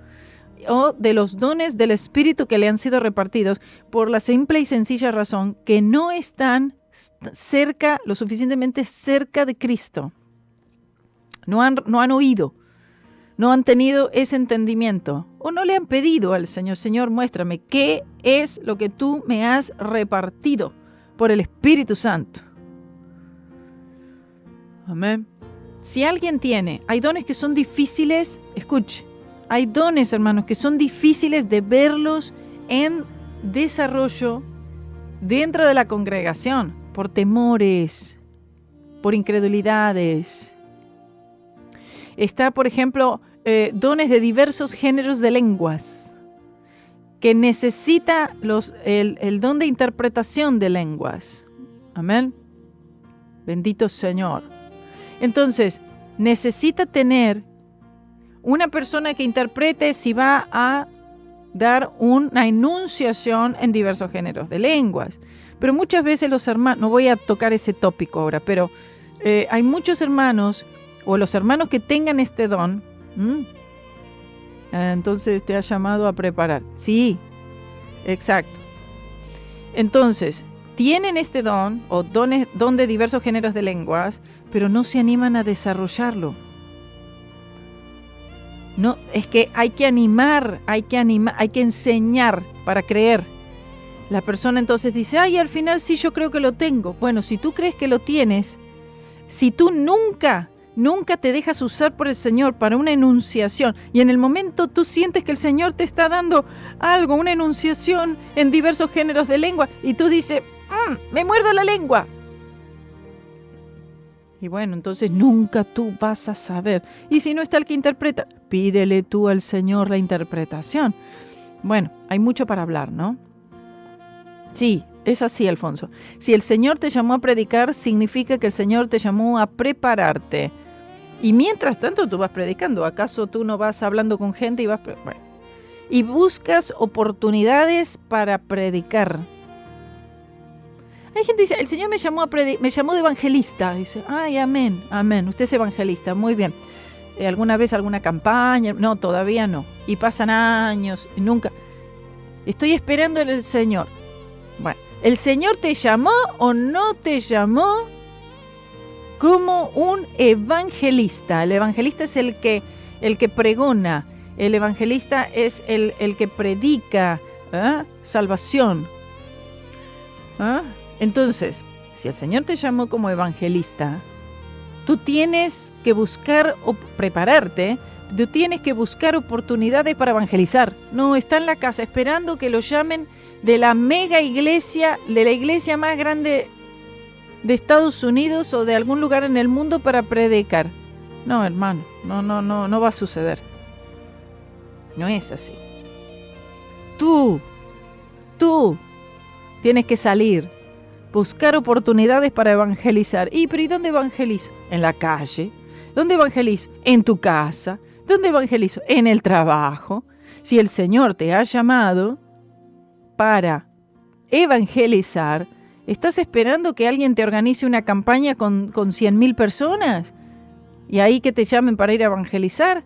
o de los dones del Espíritu que le han sido repartidos, por la simple y sencilla razón que no están cerca, lo suficientemente cerca de Cristo. No han oído. No han tenido ese entendimiento o no le han pedido al Señor, Señor, muéstrame qué es lo que tú me has repartido por el Espíritu Santo. Amén. Si alguien hay dones que son difíciles, escuche, hay dones, hermanos, que son difíciles de verlos en desarrollo dentro de la congregación por temores, por incredulidades. Está, por ejemplo, dones de diversos géneros de lenguas, que necesita el don de interpretación de lenguas. Amén. Bendito Señor. Entonces, necesita tener una persona que interprete si va a dar una enunciación en diversos géneros de lenguas. Pero muchas veces los hermanos, no voy a tocar ese tópico ahora, pero hay muchos hermanos, o los hermanos que tengan este don, entonces te ha llamado a preparar. Sí, exacto. Entonces, tienen este don, o don de diversos géneros de lenguas, pero no se animan a desarrollarlo. No, es que hay que animar, hay que enseñar para creer. La persona entonces dice, ay, al final sí yo creo que lo tengo. Bueno, si tú crees que lo tienes, si tú nunca te dejas usar por el Señor para una enunciación y en el momento tú sientes que el Señor te está dando algo, una enunciación en diversos géneros de lengua y tú dices, me muerdo la lengua. Y bueno, entonces nunca tú vas a saber. Y si no está el que interpreta, pídele tú al Señor la interpretación. Bueno, hay mucho para hablar, ¿no? Sí, es así, Alfonso. Si el Señor te llamó a predicar, significa que el Señor te llamó a prepararte. Y mientras tanto tú vas predicando. ¿Acaso tú no vas hablando con gente y vas... Bueno. Y buscas oportunidades para predicar. Hay gente que dice, el Señor me llamó de evangelista. Dice, ay, amén, amén. Usted es evangelista, muy bien. ¿Alguna vez alguna campaña? No, todavía no. Y pasan años y nunca. Estoy esperando en el Señor. Bueno, ¿el Señor te llamó o no te llamó como un evangelista? El evangelista es el que pregona. El evangelista es el que predica salvación. Entonces, si el Señor te llamó como evangelista, tú tienes que buscar o prepararte. Tú tienes que buscar oportunidades para evangelizar. No está en la casa esperando que lo llamen de la mega iglesia, de la iglesia más grande de Estados Unidos o de algún lugar en el mundo para predicar. No, hermano, no va a suceder. No es así. Tú tienes que salir, buscar oportunidades para evangelizar. ¿Pero y dónde evangelizo? En la calle. ¿Dónde evangelizo? En tu casa. ¿Dónde evangelizo? En el trabajo. Si el Señor te ha llamado para evangelizar, ¿estás esperando que alguien te organice una campaña con 100,000 personas? ¿Y ahí que te llamen para ir a evangelizar?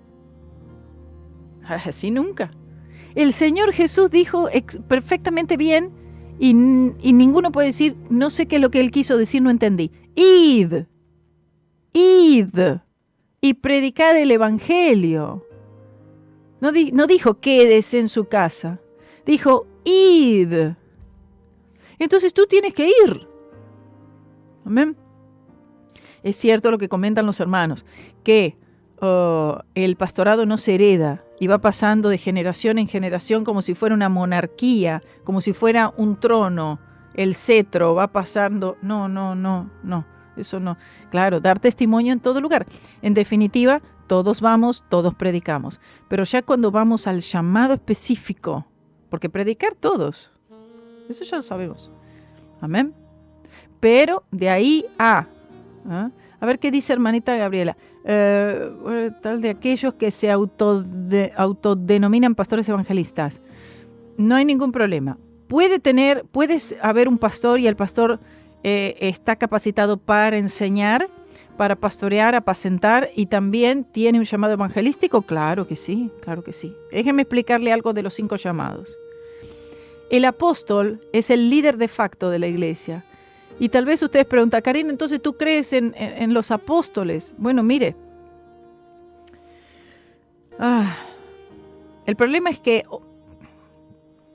Así nunca. El Señor Jesús dijo perfectamente bien y ninguno puede decir, no sé qué es lo que Él quiso decir, no entendí. Id y predicad el evangelio. No dijo quédese en su casa. Dijo id. Entonces tú tienes que ir. Amén. Es cierto lo que comentan los hermanos, que el pastorado no se hereda y va pasando de generación en generación como si fuera una monarquía, como si fuera un trono el cetro, va pasando. No, eso no. Claro, dar testimonio en todo lugar. En definitiva, todos vamos, todos predicamos. Pero ya cuando vamos al llamado específico, porque predicar todos, eso ya lo sabemos. Amén. Pero de ahí a ver qué dice hermanita Gabriela. Tal de aquellos que se autodenominan pastores evangelistas. No hay ningún problema. Puede haber un pastor y el pastor está capacitado para enseñar, para pastorear, apacentar, y también tiene un llamado evangelístico. Claro que sí, claro que sí. Déjeme explicarle algo de los 5 llamados. El apóstol es el líder de facto de la iglesia. Y tal vez ustedes preguntan, Karina, entonces ¿tú crees en los apóstoles? Bueno, mire. El problema es que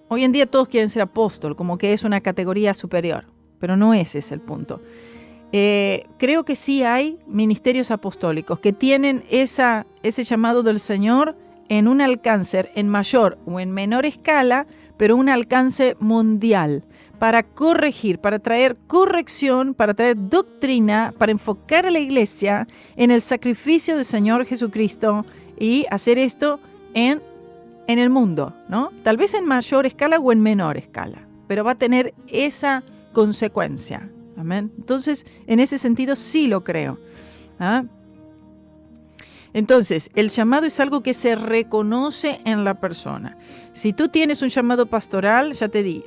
hoy en día todos quieren ser apóstol, como que es una categoría superior. Pero no ese es el punto. Creo que sí hay ministerios apostólicos que tienen ese llamado del Señor en un alcance en mayor o en menor escala, pero un alcance mundial, para corregir, para traer corrección, para traer doctrina, para enfocar a la iglesia en el sacrificio del Señor Jesucristo y hacer esto en el mundo, ¿no? Tal vez en mayor escala o en menor escala, pero va a tener esa consecuencia. Amén. Entonces, en ese sentido sí lo creo. Entonces, el llamado es algo que se reconoce en la persona. Si tú tienes un llamado pastoral, ya te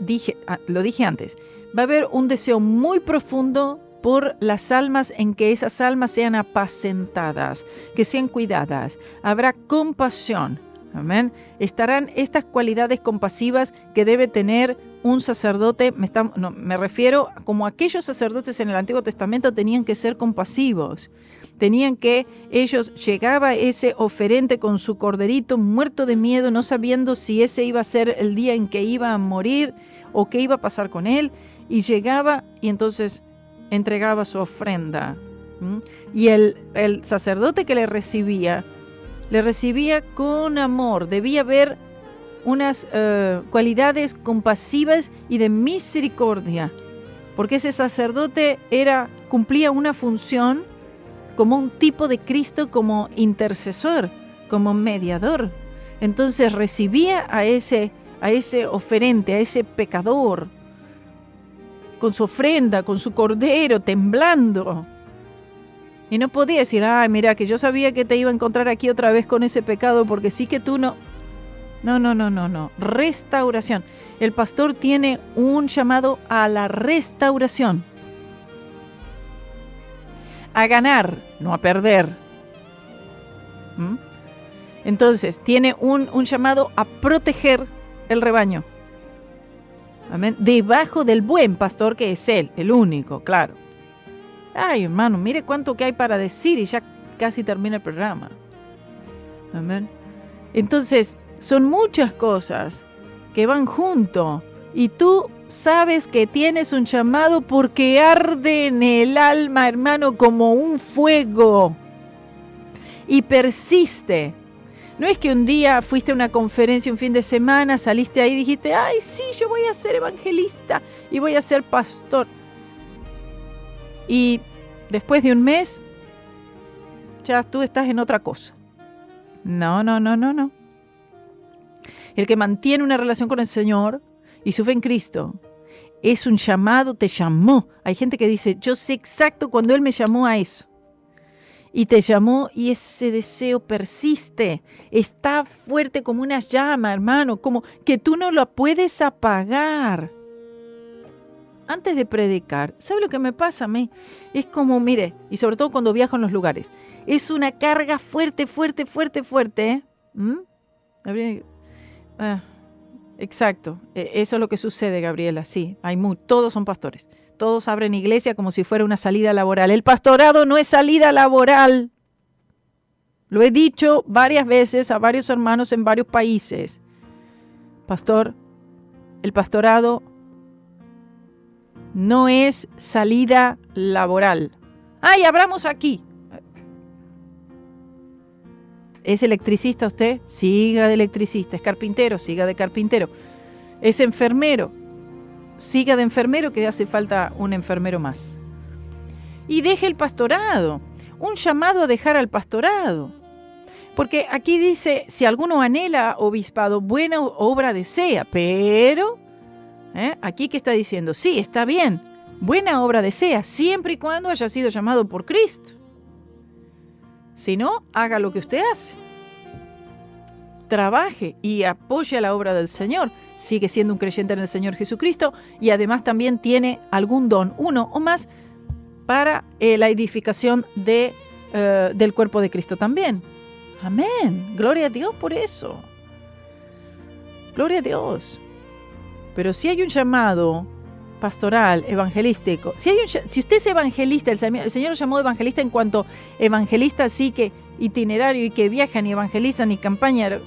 lo dije antes, va a haber un deseo muy profundo por las almas, en que esas almas sean apacentadas, que sean cuidadas. Habrá compasión. Amén. Estarán estas cualidades compasivas que debe tener un sacerdote. Me refiero como aquellos sacerdotes en el Antiguo Testamento tenían que ser compasivos. Llegaba ese oferente con su corderito muerto de miedo, no sabiendo si ese iba a ser el día en que iba a morir o qué iba a pasar con él, y llegaba y entonces entregaba su ofrenda. Y el sacerdote que le recibía con amor. Debía haber unas cualidades compasivas y de misericordia, porque ese sacerdote cumplía una función como un tipo de Cristo, como intercesor, como mediador. Entonces recibía a ese oferente, a ese pecador, con su ofrenda, con su cordero, temblando. Y no podía decir, mira, que yo sabía que te iba a encontrar aquí otra vez con ese pecado, porque sí que tú no. No. Restauración. El pastor tiene un llamado a la restauración. A ganar, no a perder. Entonces, tiene un llamado a proteger el rebaño. Amén. Debajo del buen pastor, que es él, el único, claro. Ay, hermano, mire cuánto que hay para decir y ya casi termina el programa. Amén. Entonces, son muchas cosas que van junto. Y tú sabes que tienes un llamado porque arde en el alma, hermano, como un fuego. Y persiste. No es que un día fuiste a una conferencia un fin de semana, saliste ahí y dijiste, ay, sí, yo voy a ser evangelista y voy a ser pastor. Y después de un mes, ya tú estás en otra cosa. No. El que mantiene una relación con el Señor y su fe en Cristo es un llamado, te llamó. Hay gente que dice, yo sé exacto cuando Él me llamó a eso. Y te llamó y ese deseo persiste. Está fuerte como una llama, hermano, como que tú no lo puedes apagar. Antes de predicar, ¿sabe lo que me pasa a mí? Es como, mire, y sobre todo cuando viajo en los lugares, es una carga fuerte. Exacto, eso es lo que sucede, Gabriela, sí. Todos son pastores, todos abren iglesia como si fuera una salida laboral. El pastorado no es salida laboral. Lo he dicho varias veces a varios hermanos en varios países. Pastor, el pastorado no es salida laboral. ¡Ay, abramos aquí! ¿Es electricista usted? Siga de electricista. ¿Es carpintero? Siga de carpintero. ¿Es enfermero? siga de enfermero, que hace falta un enfermero más. Y deje el pastorado, un llamado a dejar al pastorado. Porque aquí dice, si alguno anhela obispado, buena obra desea, pero, aquí ¿qué está diciendo? Sí, está bien, buena obra desea, siempre y cuando haya sido llamado por Cristo. Si no, haga lo que usted hace. Trabaje y apoye a la obra del Señor. Sigue siendo un creyente en el Señor Jesucristo y además también tiene algún don, uno o más, para la edificación del cuerpo de Cristo también. Amén. Gloria a Dios por eso. Gloria a Dios. Pero si hay un llamado pastoral, evangelístico, si usted es evangelista, el Señor lo llamó evangelista en cuanto evangelista, así que itinerario y que viajan y evangelizan y campaña.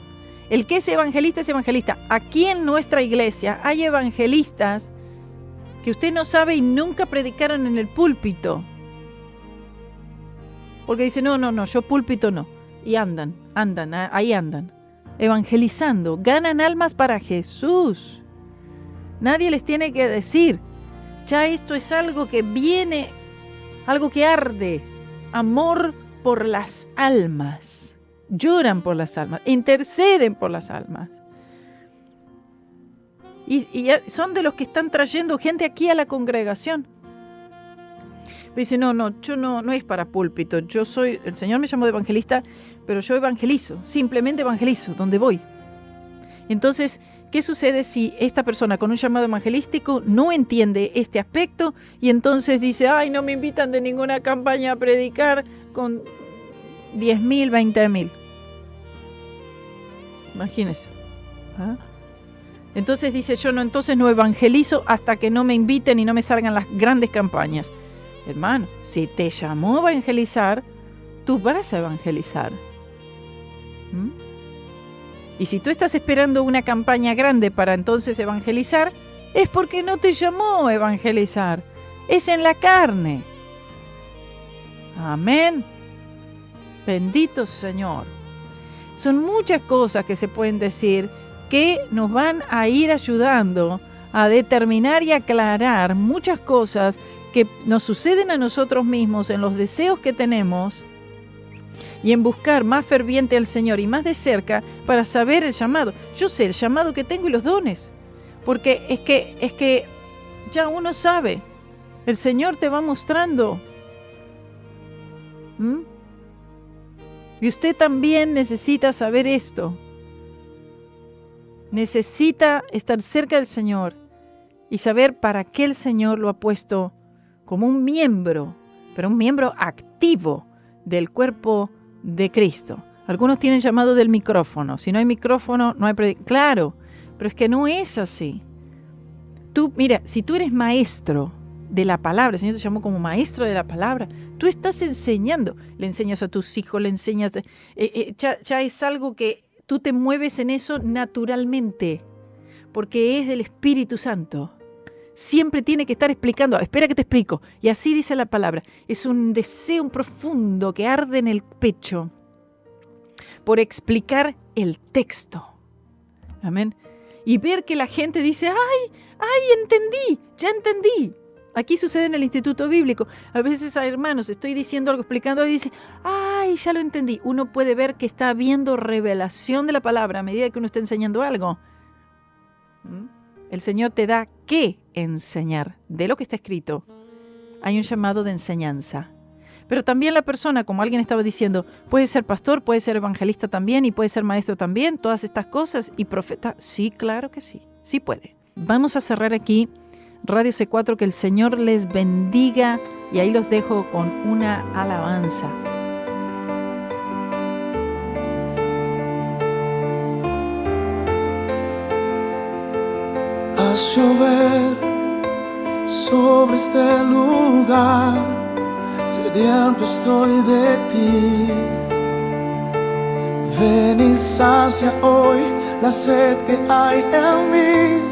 El que es evangelista es evangelista. Aquí en nuestra iglesia hay evangelistas que usted no sabe y nunca predicaron en el púlpito. Porque dice, no, yo púlpito no. Y ahí andan, evangelizando, ganan almas para Jesús. Nadie les tiene que decir, ya esto es algo que viene, algo que arde, amor por las almas. Lloran por las almas, interceden por las almas. Y son de los que están trayendo gente aquí a la congregación. Dice, yo no es para púlpito. El Señor me llamó de evangelista, pero yo evangelizo, simplemente evangelizo, donde voy. Entonces, ¿qué sucede si esta persona con un llamado evangelístico no entiende este aspecto y entonces dice, no me invitan de ninguna campaña a predicar con 10.000, 20.000? Imagínese. Entonces dice, entonces no evangelizo hasta que no me inviten y no me salgan las grandes campañas. Hermano, si te llamó a evangelizar, tú vas a evangelizar. Y si tú estás esperando una campaña grande para entonces evangelizar, es porque no te llamó a evangelizar. Es en la carne. Amén. Bendito Señor. Son muchas cosas que se pueden decir que nos van a ir ayudando a determinar y aclarar muchas cosas que nos suceden a nosotros mismos en los deseos que tenemos y en buscar más ferviente al Señor y más de cerca para saber el llamado. Yo sé el llamado que tengo y los dones, porque es que ya uno sabe, el Señor te va mostrando. Y usted también necesita saber esto. Necesita estar cerca del Señor y saber para qué el Señor lo ha puesto como un miembro, pero un miembro activo del cuerpo de Cristo. Algunos tienen llamado del micrófono. Si no hay micrófono, no hay predicación. Claro, pero es que no es así. Mira, si tú eres maestro de la palabra, el Señor te llamó como maestro de la palabra, tú estás enseñando, le enseñas a tus hijos, le enseñas, ya es algo que tú te mueves en eso naturalmente, porque es del Espíritu Santo. Siempre tiene que estar explicando. Espera que te explico. Y así dice la palabra. Es un deseo profundo que arde en el pecho por explicar el texto. Amén. Y ver que la gente dice, ¡ay, ya entendí! Aquí sucede en el Instituto Bíblico. A veces a hermanos, estoy diciendo algo, explicando, y dice, ¡ay, ya lo entendí! Uno puede ver que está habiendo revelación de la palabra a medida que uno está enseñando algo. El Señor te da qué enseñar de lo que está escrito. Hay un llamado de enseñanza. Pero también la persona, como alguien estaba diciendo, puede ser pastor, puede ser evangelista también y puede ser maestro también, todas estas cosas, y profeta. Sí, claro que sí, sí puede. Vamos a cerrar aquí Radio C4, que el Señor les bendiga y ahí los dejo con una alabanza. Haz llover sobre este lugar, sediento estoy de ti. Ven y sacia hoy la sed que hay en mí.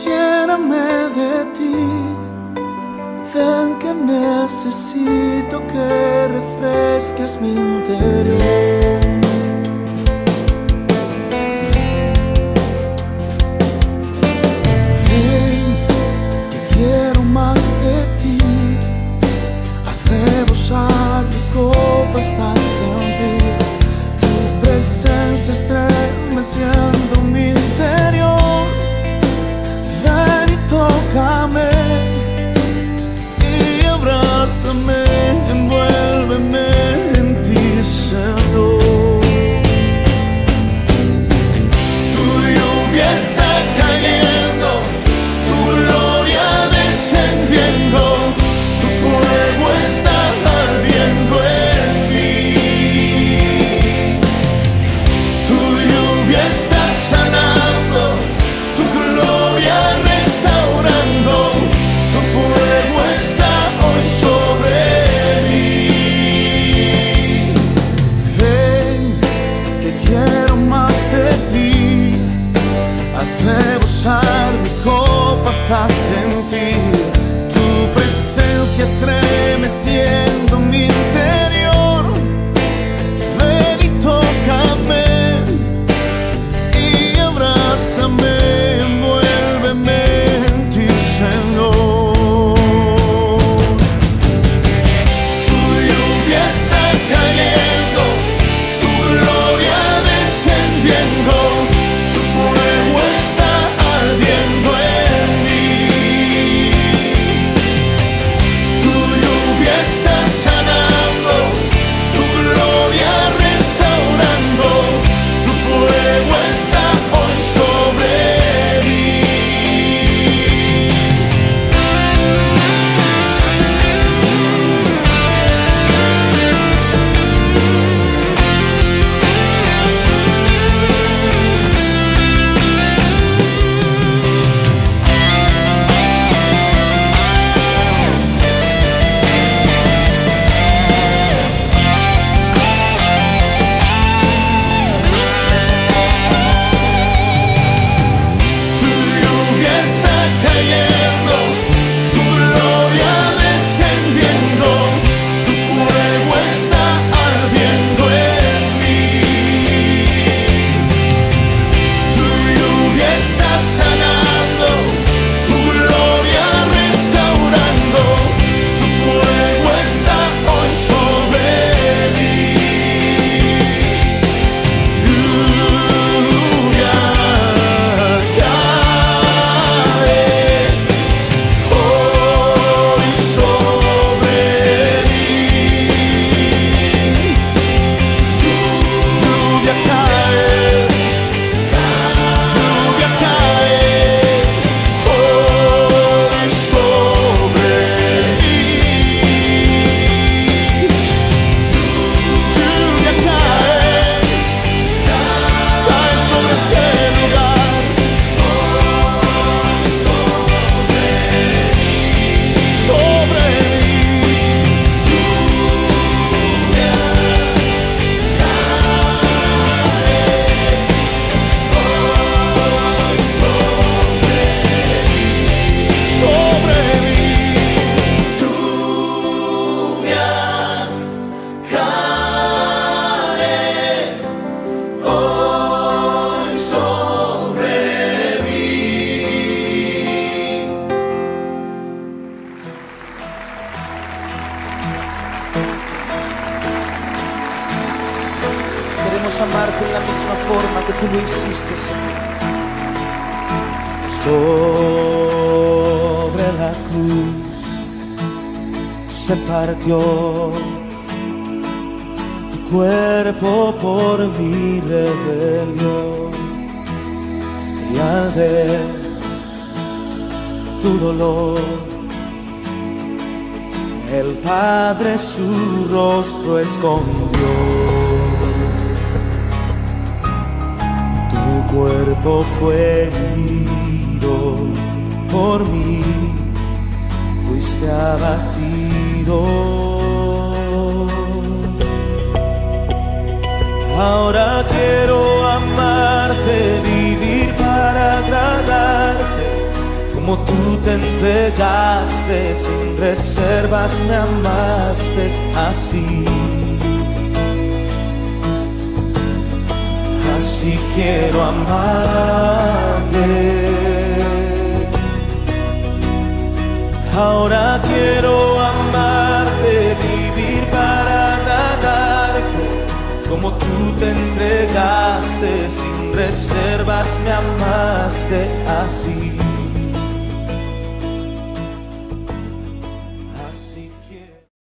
Lléname de ti. Ven que necesito que refresques mi interior. Ven basta sentir tu presencia estremeciendo mi interior. Ven y tócame y abrázame, envuélveme en ti, Señor. Tu lluvia está cayendo, tu gloria descendiendo, tu fuego está ardiendo en mí. Tu lluvia está sanando, tu gloria restaurando, tu fuego está hoy sobre mí. Tu lluvia está cayendo, tu gloria descendiendo, tu fuego está ardiendo en mí. Tu lluvia está sanando, tu gloria restaurando, tu fuego está hoy sobre mí. Lluvia cae hoy sobre mí. Lluvia cae, lluvia cae hoy sobre mí. Lluvia cae sobre ese lugar. Sobre mí. Sobre mí. Lluvia cae hoy sobre mí. Queremos amarte en la misma forma que tú lo hiciste, Señor. Sobre la cruz se partió tu cuerpo por mi rebelión, y al ver tu dolor, el Padre su rostro escondió. Tu cuerpo fue herido por mí, fuiste abatido. Ahora quiero amarte, vivir para agradarte, como tú te entregaste, sin reservas me amaste así. Así quiero amarte. Ahora quiero amarte, vivir para agradarte, como tú te entregaste, sin reservas me amaste así.